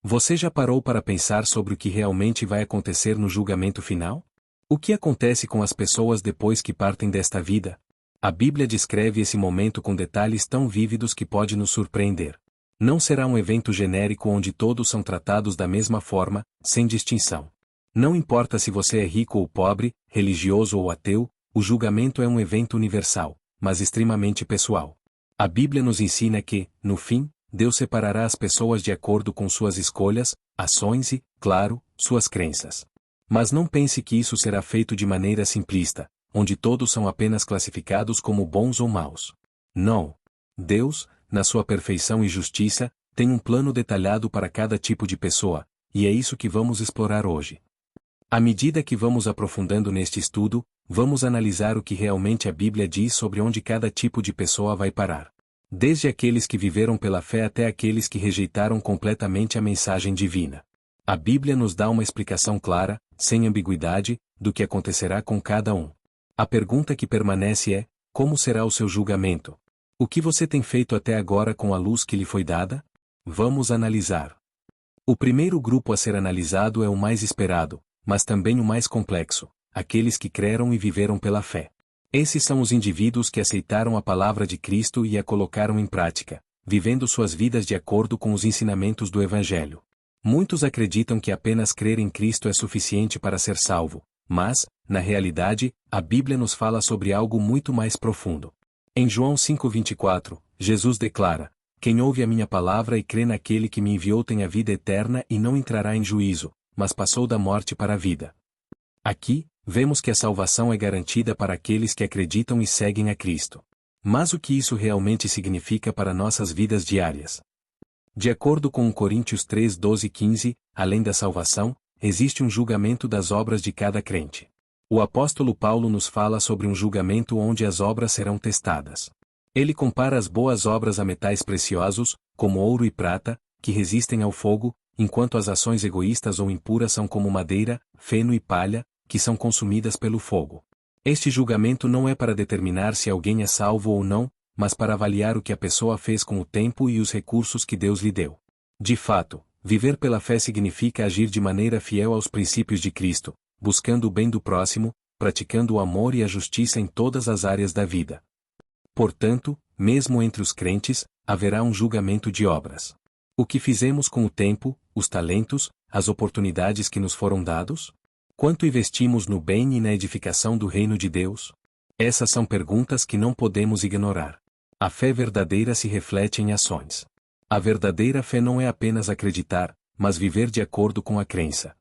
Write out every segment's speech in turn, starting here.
Você já parou para pensar sobre o que realmente vai acontecer no julgamento final? O que acontece com as pessoas depois que partem desta vida? A Bíblia descreve esse momento com detalhes tão vívidos que pode nos surpreender. Não será um evento genérico onde todos são tratados da mesma forma, sem distinção. Não importa se você é rico ou pobre, religioso ou ateu, o julgamento é um evento universal, mas extremamente pessoal. A Bíblia nos ensina que, no fim, Deus separará as pessoas de acordo com suas escolhas, ações e, claro, suas crenças. Mas não pense que isso será feito de maneira simplista, onde todos são apenas classificados como bons ou maus. Não. Deus, na sua perfeição e justiça, tem um plano detalhado para cada tipo de pessoa, e é isso que vamos explorar hoje. À medida que vamos aprofundando neste estudo, vamos analisar o que realmente a Bíblia diz sobre onde cada tipo de pessoa vai parar. Desde aqueles que viveram pela fé até aqueles que rejeitaram completamente a mensagem divina. A Bíblia nos dá uma explicação clara, sem ambiguidade, do que acontecerá com cada um. A pergunta que permanece é: como será o seu julgamento? O que você tem feito até agora com a luz que lhe foi dada? Vamos analisar. O primeiro grupo a ser analisado é o mais esperado, mas também o mais complexo: aqueles que creram e viveram pela fé. Esses são os indivíduos que aceitaram a palavra de Cristo e a colocaram em prática, vivendo suas vidas de acordo com os ensinamentos do Evangelho. Muitos acreditam que apenas crer em Cristo é suficiente para ser salvo, mas, na realidade, a Bíblia nos fala sobre algo muito mais profundo. Em João 5,24, Jesus declara: "Quem ouve a minha palavra e crê naquele que me enviou tem a vida eterna e não entrará em juízo, mas passou da morte para a vida." Aqui, vemos que a salvação é garantida para aqueles que acreditam e seguem a Cristo. Mas o que isso realmente significa para nossas vidas diárias? De acordo com 1 Coríntios 3, 12 e 15, além da salvação, existe um julgamento das obras de cada crente. O apóstolo Paulo nos fala sobre um julgamento onde as obras serão testadas. Ele compara as boas obras a metais preciosos, como ouro e prata, que resistem ao fogo, enquanto as ações egoístas ou impuras são como madeira, feno e palha, que são consumidas pelo fogo. Este julgamento não é para determinar se alguém é salvo ou não, mas para avaliar o que a pessoa fez com o tempo e os recursos que Deus lhe deu. De fato, viver pela fé significa agir de maneira fiel aos princípios de Cristo, buscando o bem do próximo, praticando o amor e a justiça em todas as áreas da vida. Portanto, mesmo entre os crentes, haverá um julgamento de obras. O que fizemos com o tempo, os talentos, as oportunidades que nos foram dados? Quanto investimos no bem e na edificação do reino de Deus? Essas são perguntas que não podemos ignorar. A fé verdadeira se reflete em ações. A verdadeira fé não é apenas acreditar, mas viver de acordo com a crença.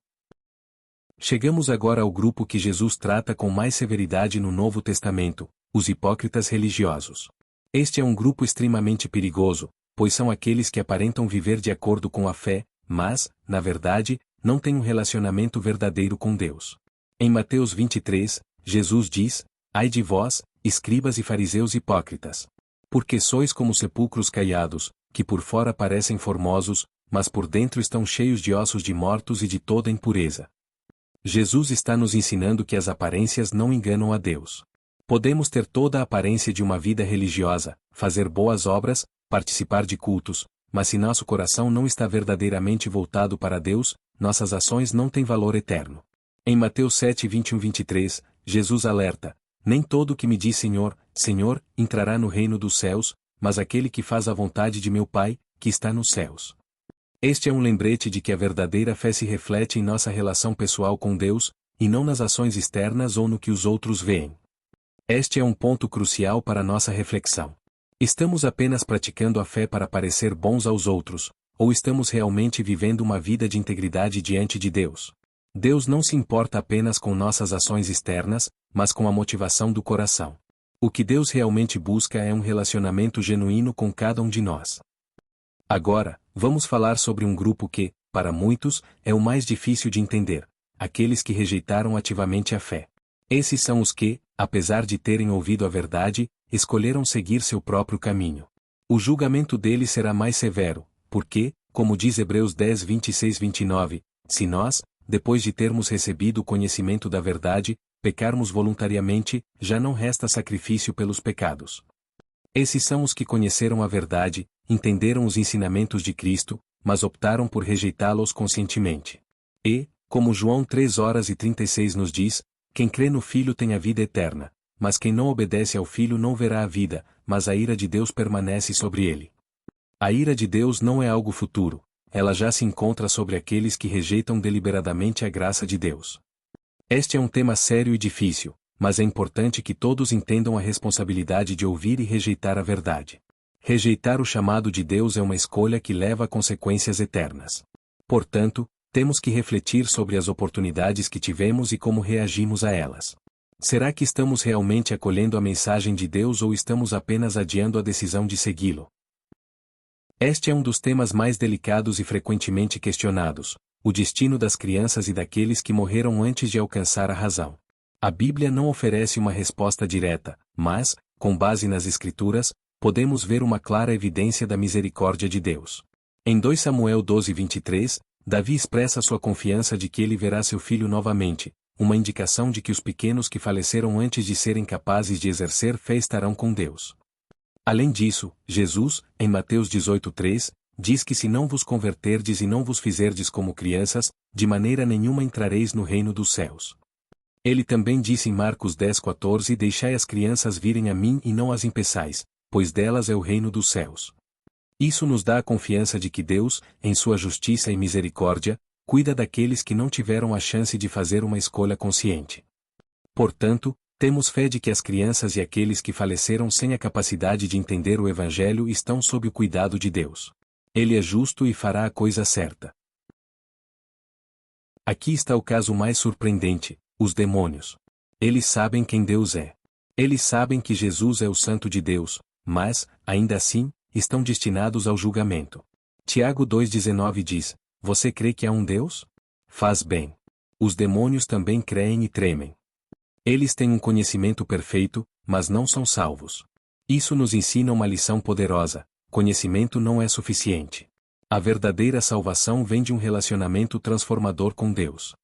Chegamos agora ao grupo que Jesus trata com mais severidade no Novo Testamento: os hipócritas religiosos. Este é um grupo extremamente perigoso, pois são aqueles que aparentam viver de acordo com a fé, mas, na verdade, não têm um relacionamento verdadeiro com Deus. Em Mateus 23, Jesus diz: "Ai de vós, escribas e fariseus hipócritas! Porque sois como sepulcros caiados, que por fora parecem formosos, mas por dentro estão cheios de ossos de mortos e de toda impureza." Jesus está nos ensinando que as aparências não enganam a Deus. Podemos ter toda a aparência de uma vida religiosa, fazer boas obras, participar de cultos, mas se nosso coração não está verdadeiramente voltado para Deus, nossas ações não têm valor eterno. Em Mateus 7, 21-23, Jesus alerta: "Nem todo o que me diz Senhor, Senhor, entrará no reino dos céus, mas aquele que faz a vontade de meu Pai, que está nos céus." Este é um lembrete de que a verdadeira fé se reflete em nossa relação pessoal com Deus, e não nas ações externas ou no que os outros veem. Este é um ponto crucial para nossa reflexão. Estamos apenas praticando a fé para parecer bons aos outros, ou estamos realmente vivendo uma vida de integridade diante de Deus? Deus não se importa apenas com nossas ações externas, mas com a motivação do coração. O que Deus realmente busca é um relacionamento genuíno com cada um de nós. Agora, vamos falar sobre um grupo que, para muitos, é o mais difícil de entender: aqueles que rejeitaram ativamente a fé. Esses são os que, apesar de terem ouvido a verdade, escolheram seguir seu próprio caminho. O julgamento deles será mais severo, porque, como diz Hebreus 10, 26-29, se nós, depois de termos recebido o conhecimento da verdade, pecarmos voluntariamente, já não resta sacrifício pelos pecados. Esses são os que conheceram a verdade, entenderam os ensinamentos de Cristo, mas optaram por rejeitá-los conscientemente. E, como João 3:36 nos diz, quem crê no Filho tem a vida eterna, mas quem não obedece ao Filho não verá a vida, mas a ira de Deus permanece sobre ele. A ira de Deus não é algo futuro, ela já se encontra sobre aqueles que rejeitam deliberadamente a graça de Deus. Este é um tema sério e difícil, mas é importante que todos entendam a responsabilidade de ouvir e rejeitar a verdade. Rejeitar o chamado de Deus é uma escolha que leva a consequências eternas. Portanto, temos que refletir sobre as oportunidades que tivemos e como reagimos a elas. Será que estamos realmente acolhendo a mensagem de Deus ou estamos apenas adiando a decisão de segui-lo? Este é um dos temas mais delicados e frequentemente questionados, o destino das crianças e daqueles que morreram antes de alcançar a razão. A Bíblia não oferece uma resposta direta, mas, com base nas Escrituras, podemos ver uma clara evidência da misericórdia de Deus. Em 2 Samuel 12:23, Davi expressa sua confiança de que ele verá seu filho novamente, uma indicação de que os pequenos que faleceram antes de serem capazes de exercer fé estarão com Deus. Além disso, Jesus, em Mateus 18:3, diz que se não vos converterdes e não vos fizerdes como crianças, de maneira nenhuma entrareis no reino dos céus. Ele também disse em Marcos 10:14: Deixai as crianças virem a mim e não as impeçais, pois delas é o reino dos céus. Isso nos dá a confiança de que Deus, em sua justiça e misericórdia, cuida daqueles que não tiveram a chance de fazer uma escolha consciente. Portanto, temos fé de que as crianças e aqueles que faleceram sem a capacidade de entender o Evangelho estão sob o cuidado de Deus. Ele é justo e fará a coisa certa. Aqui está o caso mais surpreendente: os demônios. Eles sabem quem Deus é. Eles sabem que Jesus é o Santo de Deus, mas, ainda assim, estão destinados ao julgamento. Tiago 2,19 diz: Você crê que há um Deus? Faz bem. Os demônios também creem e tremem. Eles têm um conhecimento perfeito, mas não são salvos. Isso nos ensina uma lição poderosa: conhecimento não é suficiente. A verdadeira salvação vem de um relacionamento transformador com Deus.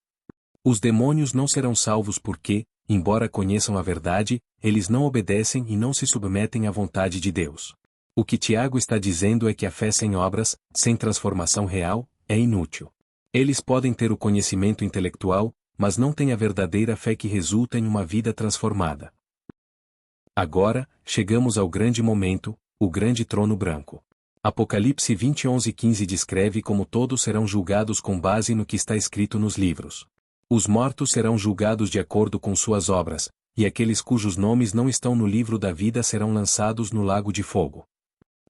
Os demônios não serão salvos porque, embora conheçam a verdade, eles não obedecem e não se submetem à vontade de Deus. O que Tiago está dizendo é que a fé sem obras, sem transformação real, é inútil. Eles podem ter o conhecimento intelectual, mas não têm a verdadeira fé que resulta em uma vida transformada. Agora, chegamos ao grande momento, o grande trono branco. Apocalipse 20:11-15 descreve como todos serão julgados com base no que está escrito nos livros. Os mortos serão julgados de acordo com suas obras, e aqueles cujos nomes não estão no livro da vida serão lançados no lago de fogo.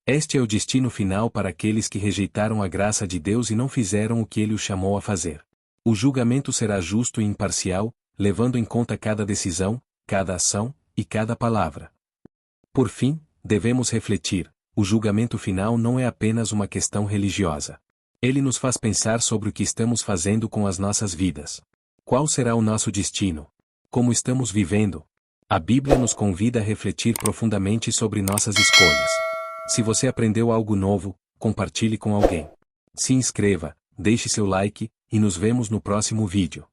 Este é o destino final para aqueles que rejeitaram a graça de Deus e não fizeram o que Ele os chamou a fazer. O julgamento será justo e imparcial, levando em conta cada decisão, cada ação, e cada palavra. Por fim, devemos refletir: o julgamento final não é apenas uma questão religiosa. Ele nos faz pensar sobre o que estamos fazendo com as nossas vidas. Qual será o nosso destino? Como estamos vivendo? A Bíblia nos convida a refletir profundamente sobre nossas escolhas. Se você aprendeu algo novo, compartilhe com alguém. Se inscreva, deixe seu like, e nos vemos no próximo vídeo.